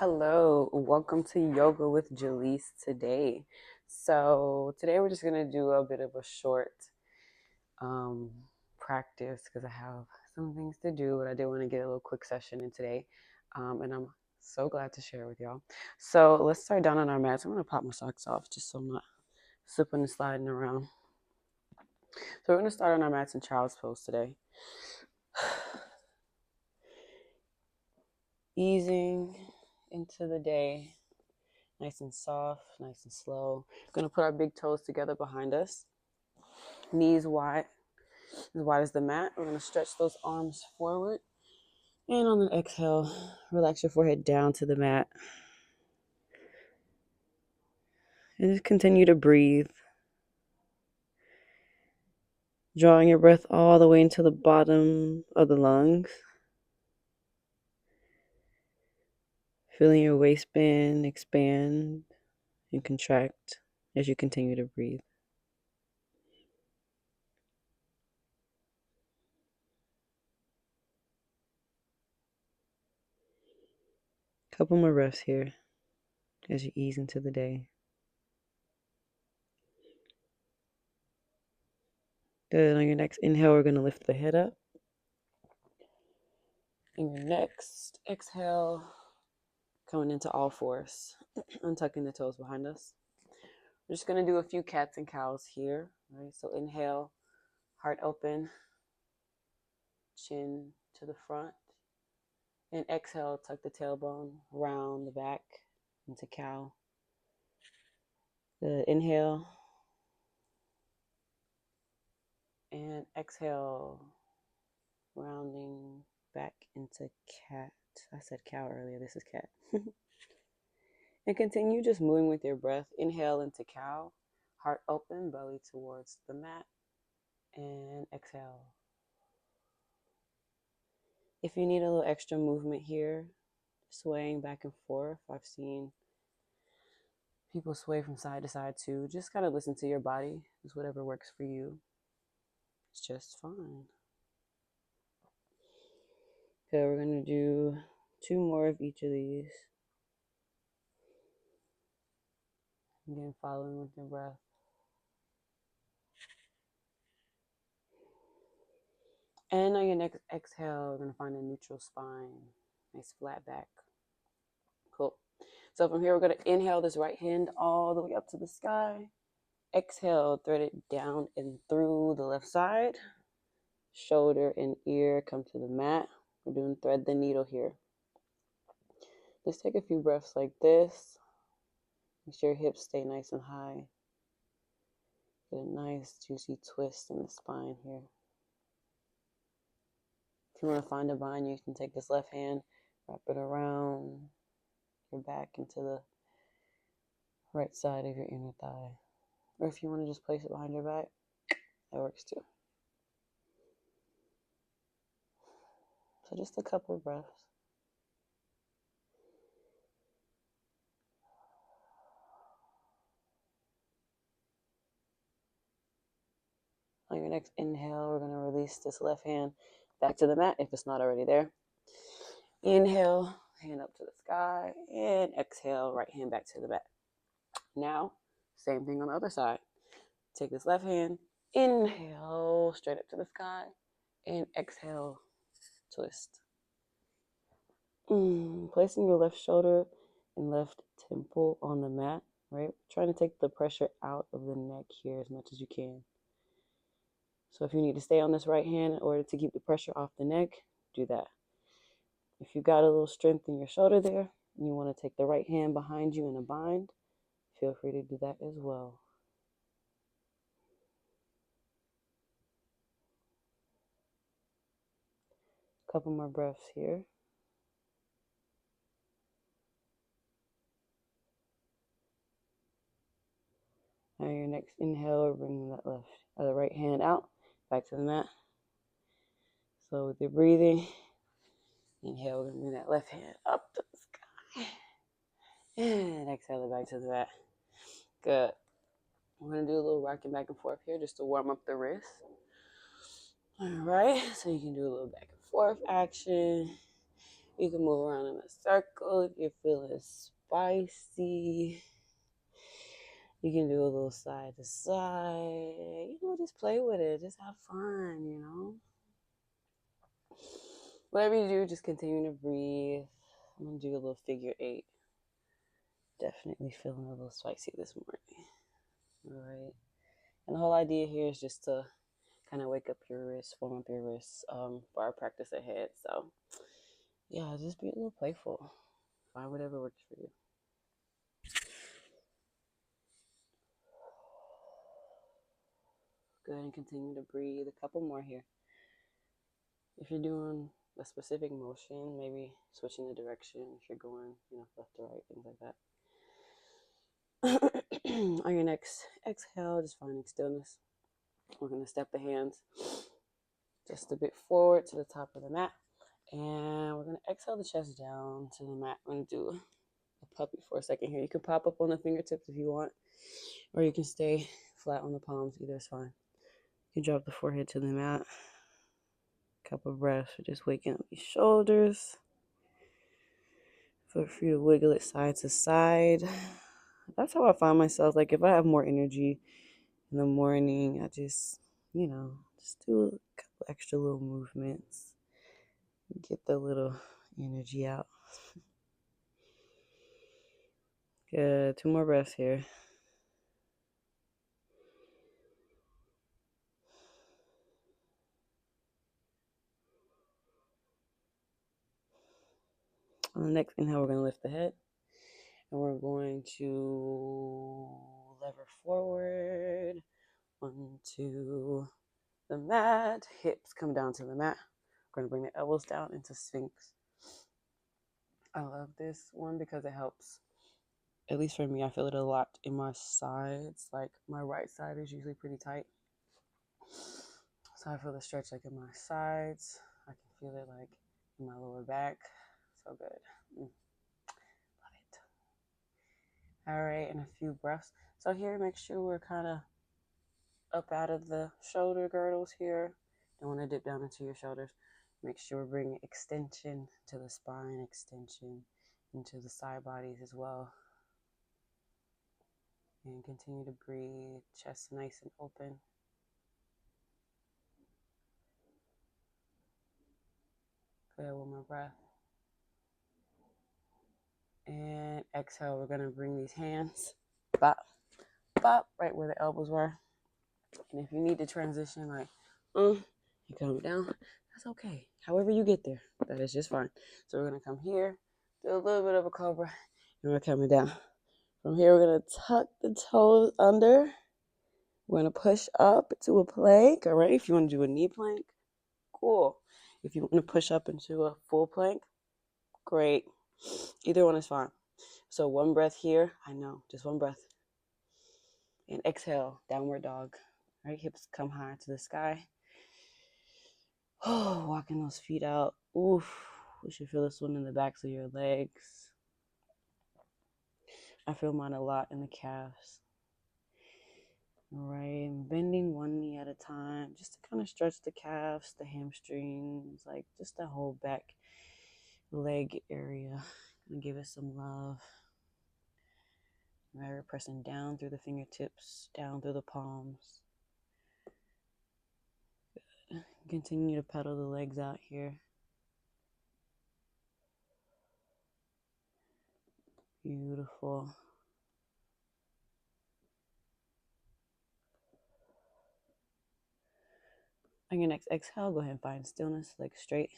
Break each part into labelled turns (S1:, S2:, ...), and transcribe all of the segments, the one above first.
S1: Hello, welcome to Yoga with Jaleese today. So today we're just gonna do a bit of a short um, practice because I have some things to do, but I did want to get a little quick session in today, and I'm so glad to share with y'all. So let's start down on our mats. I'm gonna pop my socks off just so I'm not slipping and sliding around. So we're gonna start on our mats in child's pose today. Easing into the day. Nice and soft, nice and slow. We're gonna put our big toes together behind us. Knees wide, as wide as the mat. We're gonna stretch those arms forward. And on an exhale, relax your forehead down to the mat. And just continue to breathe. Drawing your breath all the way into the bottom of the lungs. Feeling your waistband expand and contract as you continue to breathe. Couple more breaths here as you ease into the day. Good. On your next inhale, we're going to lift the head up. And your next exhale, coming into all fours, untucking the toes behind us. We're just going to do a few cats and cows here. Right? So inhale, heart open, chin to the front. And exhale, tuck the tailbone round the back into cow. Good. Inhale. And exhale, rounding back into cat. I said cow earlier. This is cat. And continue just moving with your breath. Inhale into cow. Heart open, belly towards the mat. And exhale. If you need a little extra movement here, swaying back and forth, I've seen people sway from side to side too. Just kind of listen to your body. Just whatever works for you. It's just fine. Okay, we're going to do 2 more of each of these. Again, following with your breath. And on your next exhale, we're going to find a neutral spine. Nice flat back. Cool. So from here, we're going to inhale this right hand all the way up to the sky. Exhale, thread it down and through the left side. Shoulder and ear come to the mat. We're doing thread the needle here. Just take a few breaths like this. Make sure your hips stay nice and high. Get a nice juicy twist in the spine here. If you want to find a bind, you can take this left hand, wrap it around your back into the right side of your inner thigh. Or if you want to just place it behind your back, that works too. So just a couple of breaths. On your next inhale, we're going to release this left hand back to the mat if it's not already there. Inhale, hand up to the sky, and exhale, right hand back to the mat. Now, same thing on the other side. Take this left hand, inhale, straight up to the sky, and exhale, twist. Placing your left shoulder and left temple on the mat, right? Trying to take the pressure out of the neck here as much as you can. So if you need to stay on this right hand in order to keep the pressure off the neck, do that. If you got a little strength in your shoulder there, and you want to take the right hand behind you in a bind, feel free to do that as well. Couple more breaths here. On your next inhale, bring that right hand out, back to the mat. So with your breathing, inhale, we're going to bring that left hand up to the sky. And exhale it back to the mat. Good. We're going to do a little rocking back and forth here just to warm up the wrist. All right, so you can do a little back and forth action. You can move around in a circle if you're feeling spicy. You can do a little side to side. Just play with it. Just have fun. Whatever you do, just continue to breathe. I'm going to do a little figure 8. Definitely feeling a little spicy this morning. All right. And the whole idea here is just to kind of wake up your wrists, warm up your wrists for our practice ahead. So, yeah, just be a little playful. Find whatever works for you. Go ahead and continue to breathe. A couple more here. If you're doing a specific motion, maybe switching the direction if you're going, left to right, things like that. On your next exhale, just finding stillness. We're going to step the hands just a bit forward to the top of the mat. And we're going to exhale the chest down to the mat. We're going to do a puppy for a second here. You can pop up on the fingertips if you want, or you can stay flat on the palms. Either is fine. You can drop the forehead to the mat. Couple breaths for just waking up your shoulders. Feel free to wiggle it side to side. That's how I find myself. Like if I have more energy in the morning, I just do a couple extra little movements. Get the little energy out. Good. 2 more breaths here. On the next inhale, we're going to lift the head. And we're going to lever forward onto the mat. Hips come down to the mat. We're going to bring the elbows down into Sphinx. I love this one because it helps. At least for me, I feel it a lot in my sides. Like my right side is usually pretty tight. So I feel the stretch like in my sides. I can feel it like in my lower back. So good. Love it. All right, and a few breaths. So here, make sure we're kind of up out of the shoulder girdles here. Don't want to dip down into your shoulders. Make sure we're bringing extension to the spine, extension into the side bodies as well. And continue to breathe, chest nice and open. Good, one more breath. And exhale, we're going to bring these hands bop, bop, right where the elbows were. And if you need to transition, like, you come down, that's okay. However you get there, that is just fine. So we're going to come here, do a little bit of a cobra, and we're coming down. From here, we're going to tuck the toes under. We're going to push up to a plank, all right? If you want to do a knee plank, cool. If you want to push up into a full plank, great. Either one is fine. So 1 breath here. I know, just 1 breath. And exhale, downward dog. Right, hips come high to the sky. Oh, walking those feet out. Oof. You should feel this one in the backs of your legs. I feel mine a lot in the calves. All right, and bending one knee at a time, just to kind of stretch the calves, the hamstrings, like just the whole back leg area. Gonna give it some love. Right, we're pressing down through the fingertips, down through the palms. Good. Continue to pedal the legs out here. Beautiful. On your next exhale, go ahead and find stillness, legs straight.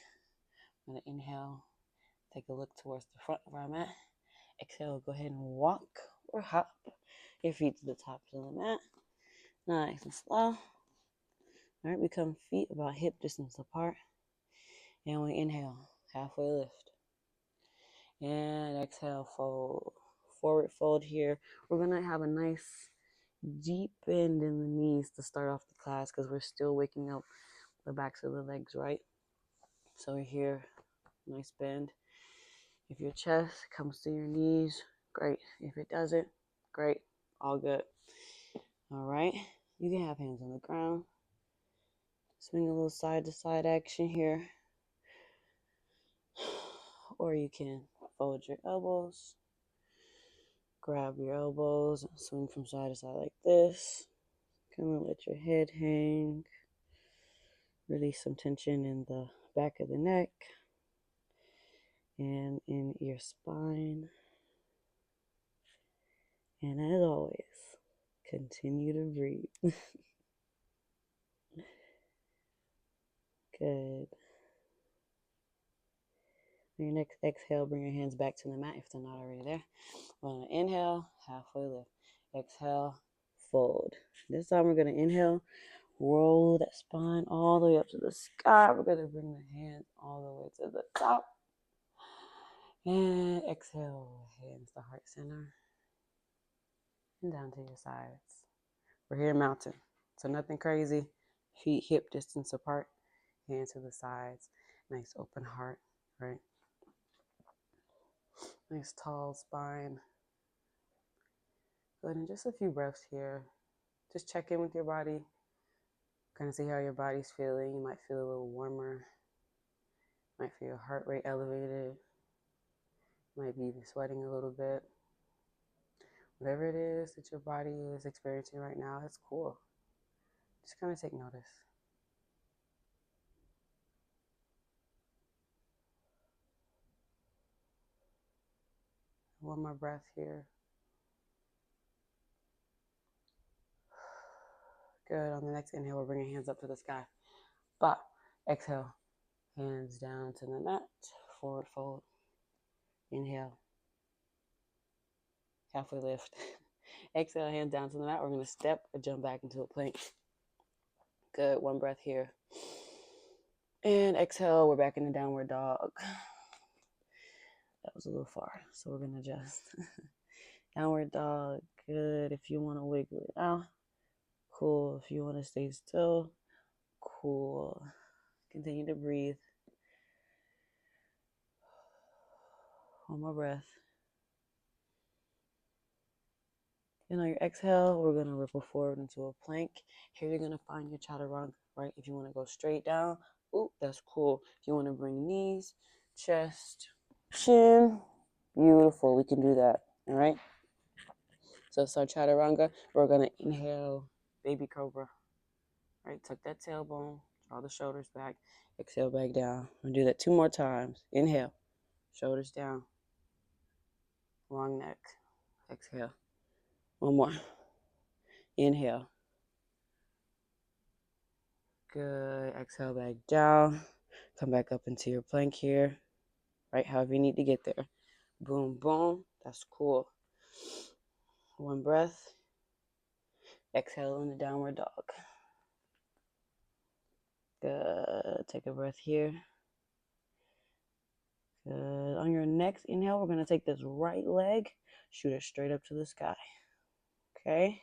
S1: I'm going to inhale, take a look towards the front of our mat. Exhale, go ahead and walk or hop your feet to the top of the mat. Nice and slow. All right, we come feet about hip distance apart. And we inhale, halfway lift. And exhale, fold. Forward fold here. We're going to have a nice deep bend in the knees to start off the class because we're still waking up the backs of the legs, right? So we're here, nice bend. If your chest comes to your knees, great. If it doesn't, great. All good. All right. You can have hands on the ground. Swing a little side to side action here. or you can fold your elbows, grab your elbows, and swing from side to side like this. Kind of let your head hang. Release some tension in the back of the neck and in your spine. And as always, continue to breathe. Good. On your next exhale, bring your hands back to the mat if they're not already there. We're going to inhale, halfway lift. Exhale, fold. This time we're going to inhale, roll that spine all the way up to the sky. We're going to bring the hands all the way to the top. And exhale, hands to heart center. And down to your sides. We're here mountain. So nothing crazy. Feet hip distance apart. Hands to the sides. Nice open heart, right? Nice tall spine. Good, and just a few breaths here. Just check in with your body. Kind of see how your body's feeling. You might feel a little warmer. Might feel your heart rate elevated. Might be even sweating a little bit. Whatever it is that your body is experiencing right now, it's cool. Just kind of take notice. One more breath here. Good. On the next inhale, we'll bring your hands up to the sky. Ba. Exhale. Hands down to the mat. Forward fold. Inhale. Halfway lift. Exhale, hands down to the mat. We're going to step or jump back into a plank. Good. One breath here. And exhale, we're back in the downward dog. That was a little far, so we're going to adjust. Downward dog. Good. If you want to wiggle it out, cool. If you want to stay still, cool. Continue to breathe. One more breath. And on your exhale, we're going to ripple forward into a plank. Here you're going to find your chaturanga, right? If you want to go straight down, ooh, that's cool. If you want to bring knees, chest, chin, beautiful. We can do that, all right? So it's our chaturanga. We're going to inhale, baby cobra, right? Tuck that tailbone, draw the shoulders back, exhale back down. I'm going to do that 2 more times. Inhale, shoulders down, long neck, exhale. One more. Inhale. Good. Exhale back down. Come back up into your plank here. Right? However you need to get there. Boom, boom. That's cool. One breath. Exhale in the downward dog. Good. Take a breath here. Good. On your next inhale, we're going to take this right leg, shoot it straight up to the sky. Okay?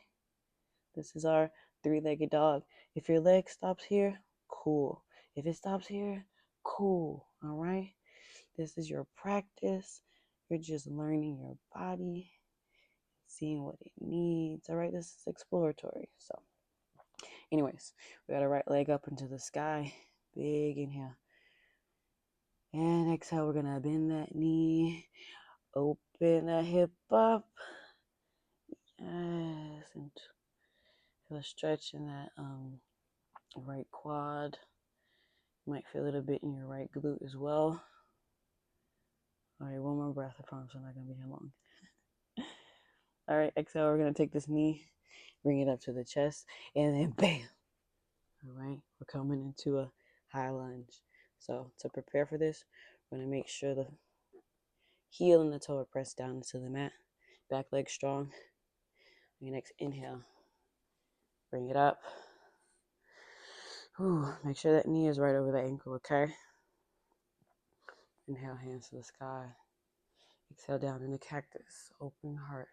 S1: This is our 3-legged dog. If your leg stops here, cool. If it stops here, cool. All right? This is your practice. You're just learning your body, seeing what it needs. All right? This is exploratory. So, anyways, we got our right leg up into the sky. Big inhale. And exhale, we're going to bend that knee. Open that hip up. Yes. And feel a stretch in that right quad. You might feel it a bit in your right glute as well. All right, one more breath. I promise I'm not going to be here long. All right, exhale. We're going to take this knee, bring it up to the chest, and then bam. All right, we're coming into a high lunge. So to prepare for this, we're going to make sure the heel and the toe are pressed down into the mat. Back leg strong. On your next inhale, bring it up. Ooh, make sure that knee is right over the ankle, okay? Inhale, hands to the sky. Exhale down in the cactus, open heart.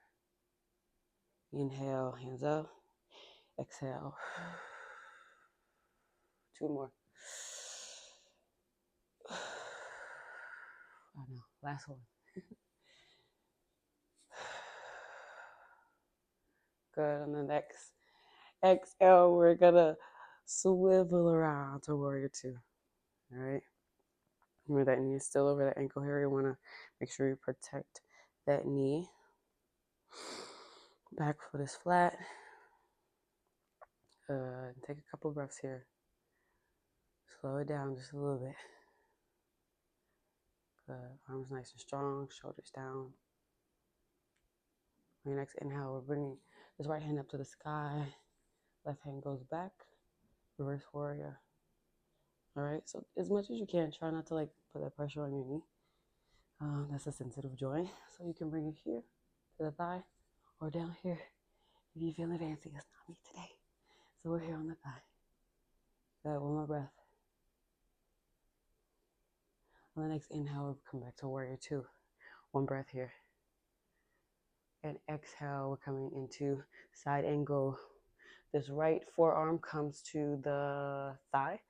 S1: Inhale, hands up. Exhale. 2 more. Oh no, last one. Good. On the next exhale, we're gonna swivel around to warrior 2. All right. Remember that knee is still over that ankle here. You want to make sure you protect that knee. Back foot is flat. Take a couple breaths here. Slow it down just a little bit. Good. Arms nice and strong, shoulders down. On your next inhale, we're bringing this right hand up to the sky. Left hand goes back. Reverse warrior. All right, so as much as you can, try not to like put that pressure on your knee. That's a sensitive joint. So you can bring it here to the thigh or down here. If you're feeling fancy, it's not me today. So we're here on the thigh. Good, one more breath. On the next inhale, we'll come back to warrior two. One breath here. And exhale, we're coming into side angle. This right forearm comes to the thigh.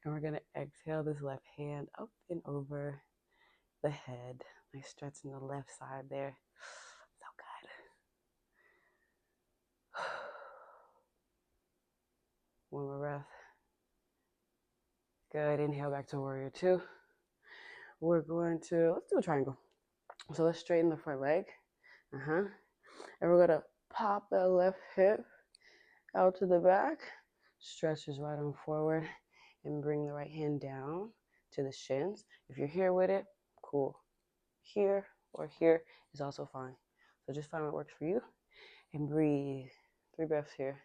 S1: And we're going to exhale this left hand up and over the head. Nice stretch in the left side there. So good. One more breath. Good. Inhale back to warrior two. We're going to, let's do a triangle. So let's straighten the front leg. And we're going to pop that left hip out to the back. Stretch his right arm forward and bring the right hand down to the shins. If you're here with it, cool. Here or here is also fine. So just find what works for you and breathe. 3 breaths here.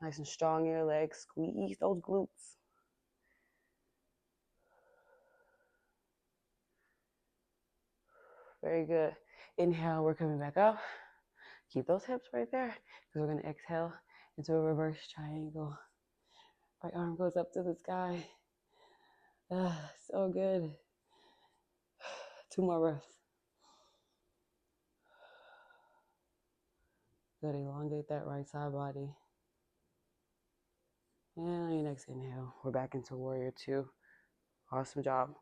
S1: Nice and strong in your legs. Squeeze those glutes. Very good. Inhale, we're coming back up. Keep those hips right there because we're going to exhale into a reverse triangle. Right arm goes up to the sky. So good. 2 more breaths. Good. Elongate that right side body. And on your next inhale, we're back into warrior two. Awesome job.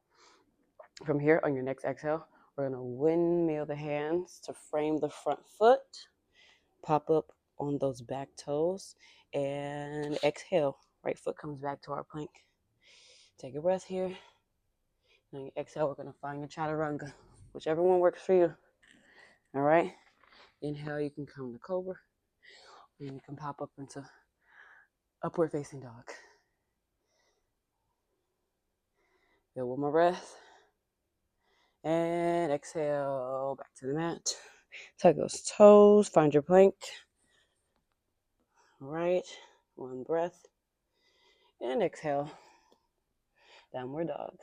S1: From here, on your next exhale, we're going to windmill the hands to frame the front foot. Pop up on those back toes. And exhale. Right foot comes back to our plank. Take a breath here. And on your exhale, we're going to find your chaturanga. Whichever one works for you. All right? Inhale, you can come to cobra. And you can pop up into upward facing dog. Good, one more breath. And exhale, back to the mat. Tuck those toes, find your plank. All right, one breath. And exhale, downward dog.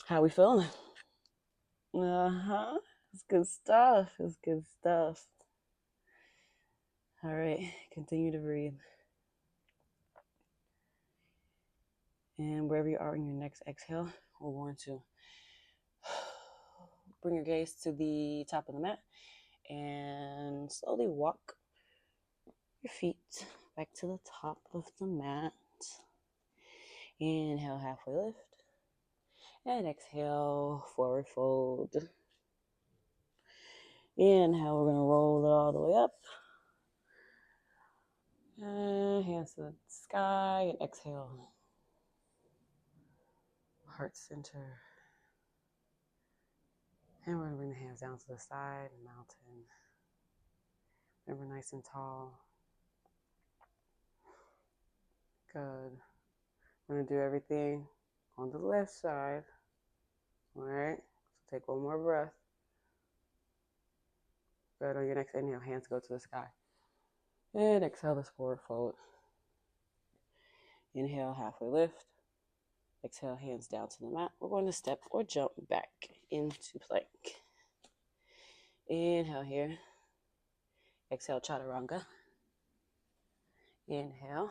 S1: How we feeling? It's good stuff. It's good stuff. All right, continue to breathe. And wherever you are in your next exhale, we're going to bring your gaze to the top of the mat and slowly walk your feet back to the top of the mat. Inhale, halfway lift. And exhale, forward fold. Inhale, we're going to roll it all the way up. And hands to the sky. And exhale. Heart center. And we're going to bring the hands down to the side, mountain. Remember, nice and tall. Good. We're going to do everything on the left side. All right. So take one more breath. Good. On your next inhale, hands go to the sky. And exhale this forward fold. Inhale, halfway lift. Exhale, hands down to the mat. We're going to step or jump back into plank. Inhale here. Exhale, chaturanga. Inhale.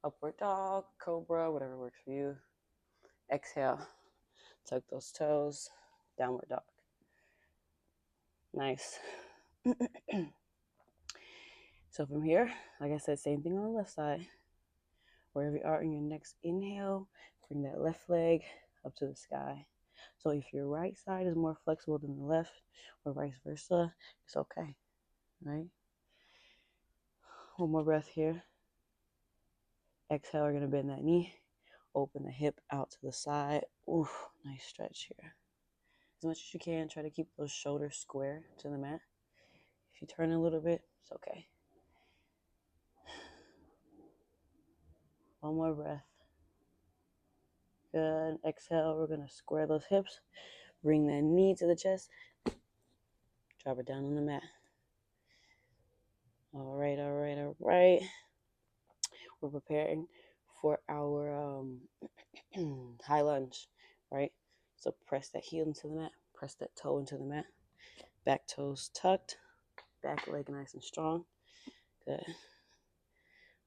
S1: Upward dog, cobra, whatever works for you. Exhale. Tuck those toes. Downward dog. Nice. So from here, like I said, same thing on the left side. Wherever you are in your next inhale, bring that left leg up to the sky. So if your right side is more flexible than the left, or vice versa, it's okay, right? One more breath here. Exhale, we're going to bend that knee. Open the hip out to the side. Ooh, nice stretch here. As much as you can, try to keep those shoulders square to the mat. If you turn a little bit, it's okay. One more breath. Good. Exhale, we're going to square those hips. Bring that knee to the chest. Drop it down on the mat. All right, all right, all right. We're preparing for our high lunge, right? So press that heel into the mat. Press that toe into the mat. Back toes tucked. Back leg nice and strong. Good.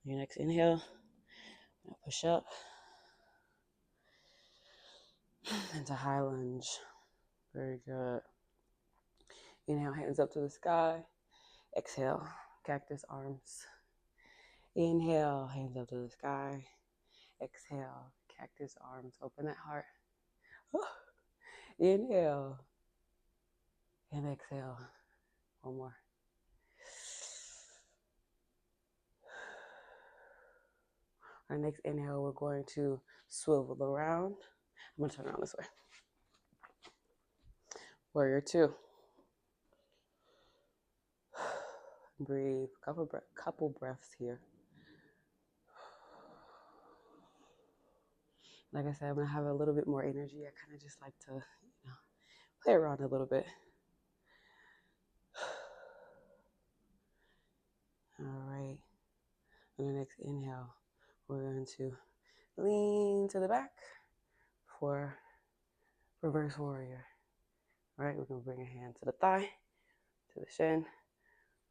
S1: Your next inhale. Push up into high lunge. Very good. Inhale, hands up to the sky. Exhale, cactus arms. Inhale, hands up to the sky. Exhale, cactus arms. Open that heart. Inhale and exhale. One more. Our next inhale, we're going to swivel around. I'm going to turn around this way. Warrior two. Breathe. Couple breaths here. Like I said, I'm going to have a little bit more energy. I kind of just like to, play around a little bit. All right. On the next inhale, we're going to lean to the back for reverse warrior. All right, we're going to bring a hand to the thigh, to the shin,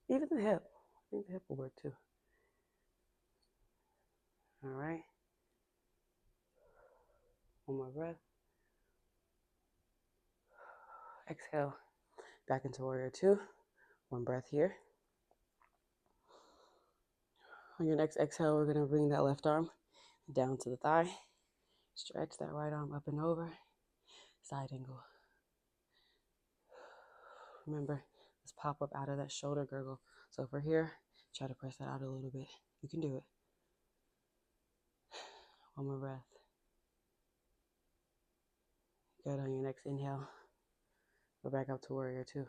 S1: even the hip. I think the hip will work too. All right. One more breath. Exhale, back into warrior two. One breath here. On your next exhale, we're going to bring that left arm down to the thigh. Stretch that right arm up and over. Side angle. Remember, let's pop up out of that shoulder gurgle. So if we're here, try to press that out a little bit. You can do it. One more breath. Good. On your next inhale, we're back up to warrior two.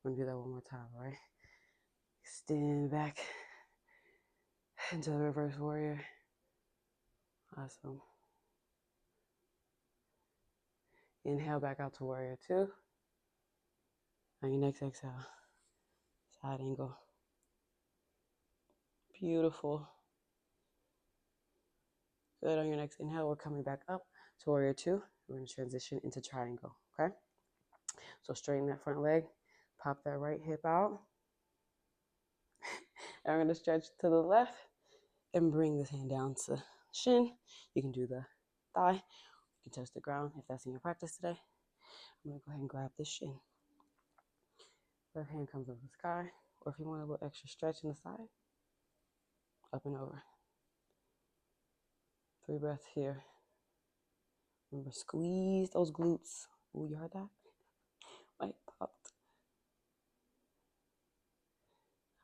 S1: We're going to do that one more time, all right? Extend back into the reverse warrior. Awesome. Inhale back out to warrior two. On your next exhale, side angle. Beautiful. Good. On your next inhale, we're coming back up to warrior two. We're going to transition into triangle, okay? So straighten that front leg, pop that right hip out. And we're going to stretch to the left and bring this hand down to shin. You can do the thigh. You can touch the ground if that's in your practice today. I'm going to go ahead and grab this shin. Left hand comes over the sky. Or if you want a little extra stretch in the side, up and over. 3 breaths here. Remember, squeeze those glutes. Ooh, you heard that? Might popped.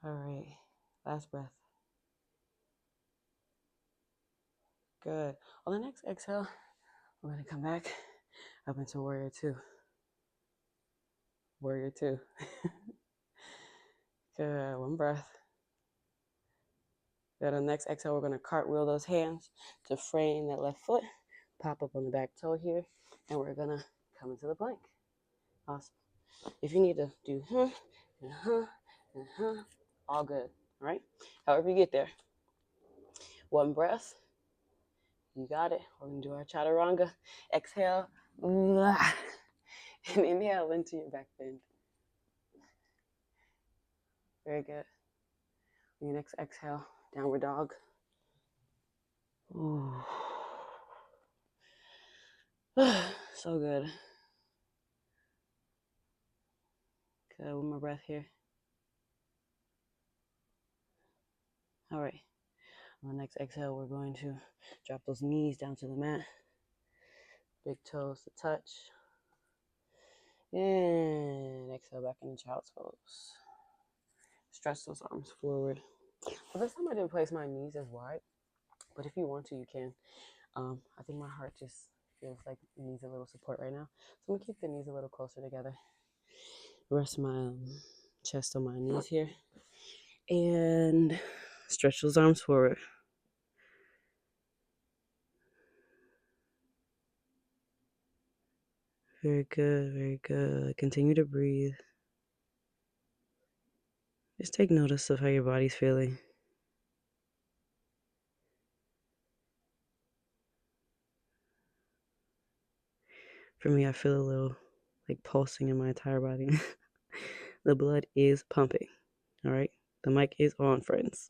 S1: All right, last breath. Good. On the next exhale, we're going to come back up into warrior two. Warrior two. Good. One breath. Good. On the next exhale, we're going to cartwheel those hands to frame that left foot. Pop up on the back toe here. And we're going to come into the plank. Awesome. If you need to do all good. All right? However you get there. One breath. You got it. We're going to do our chaturanga. Exhale. And inhale into your back bend. Very good. On your next exhale, downward dog. Ooh. So good. Good. One more breath here. All right. On the next exhale, we're going to drop those knees down to the mat. Big toes to touch. And exhale back into child's pose. Stretch those arms forward. For this time, I didn't place my knees as wide, but if you want to, you can. I think my heart just feels like it needs a little support right now. So I'm gonna keep the knees a little closer together. Rest my chest on my knees here. And stretch those arms forward. Very good, very good. Continue to breathe. Just take notice of how your body's feeling. For me, I feel a little like pulsing in my entire body. The blood is pumping. All right. The mic is on, friends.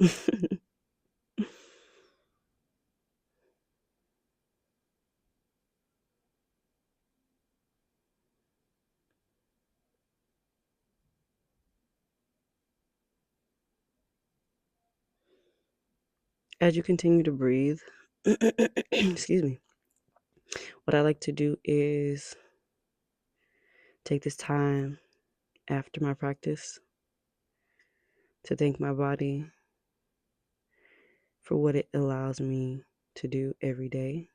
S1: As you continue to breathe, excuse me, what I like to do is take this time after my practice to thank my body for what it allows me to do every day,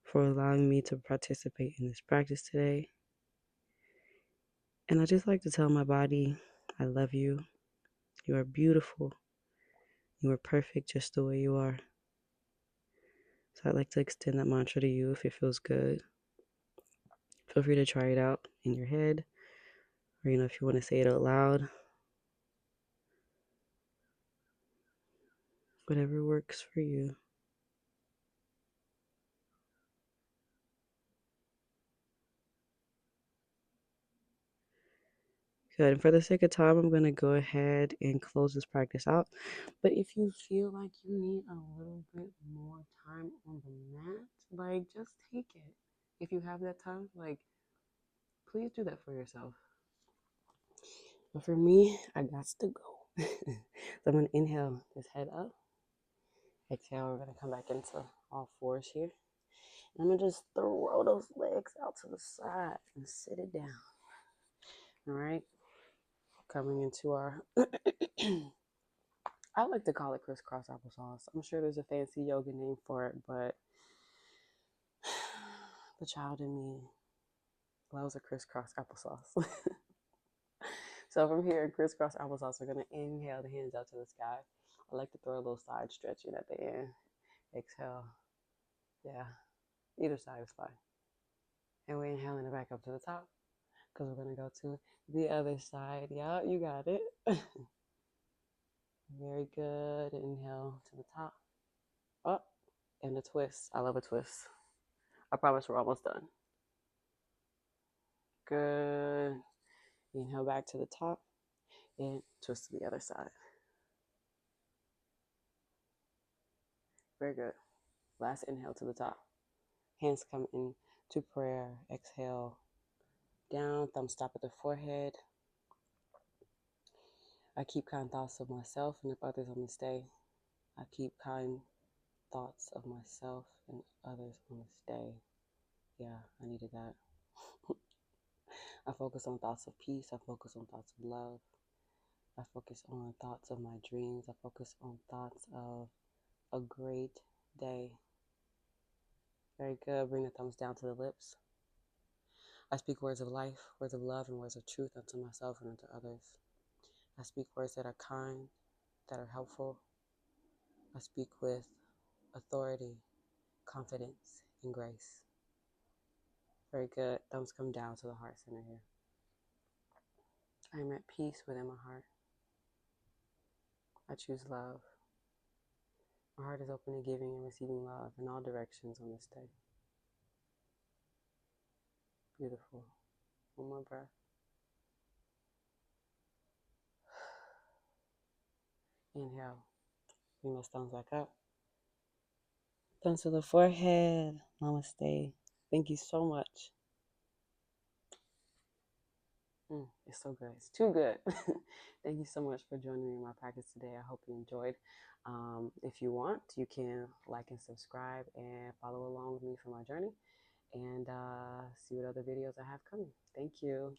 S1: for allowing me to participate in this practice today. And I just like to tell my body, I love you. You are beautiful. You are perfect just the way you are. So I'd like to extend that mantra to you if it feels good. Feel free to try it out in your head, or if you want to say it out loud. Whatever works for you. Good. And for the sake of time, I'm going to go ahead and close this practice out. But if you feel like you need a little bit more time on the mat, like just take it. If you have that time, like please do that for yourself. But for me, I got to go. So I'm going to inhale this head up. Exhale, we're going to come back into all fours here. And I'm going to just throw those legs out to the side and sit it down. All right. Coming into our, I like to call it crisscross applesauce. I'm sure there's a fancy yoga name for it, but the child in me loves a crisscross applesauce. So from here, in crisscross applesauce, we're going to inhale the hands out to the sky. I like to throw a little side stretching at the end. Exhale. Yeah, either side is fine. And we're inhaling it back up to the top because we're going to go to the other side. Yeah, you got it. Very good. Inhale to the top. Up. And a twist. I love a twist. I promise we're almost done. Good. Inhale back to the top and twist to the other side. Very good. Last inhale to the top. Hands come into prayer. Exhale down. Thumbs stop at the forehead. I keep kind thoughts of myself and of others on this day. I keep kind thoughts of myself and others on this day. Yeah, I needed that. I focus on thoughts of peace. I focus on thoughts of love. I focus on thoughts of my dreams. I focus on thoughts of a great day. Very good. Bring the thumbs down to the lips. I speak words of life, words of love, and words of truth unto myself and unto others. I speak words that are kind, that are helpful. I speak with authority, confidence, and grace. Very good. Thumbs come down to the heart center here. I am at peace within my heart. I choose love. My heart is open to giving and receiving love in all directions on this day. Beautiful. One more breath. Inhale. Bring those thumbs back up. Thumbs to the forehead. Namaste. Thank you so much. It's so good. It's too good. Thank you so much for joining me in my practice today. I hope you enjoyed. If you want, you can like and subscribe and follow along with me for my journey and see what other videos I have coming. Thank you.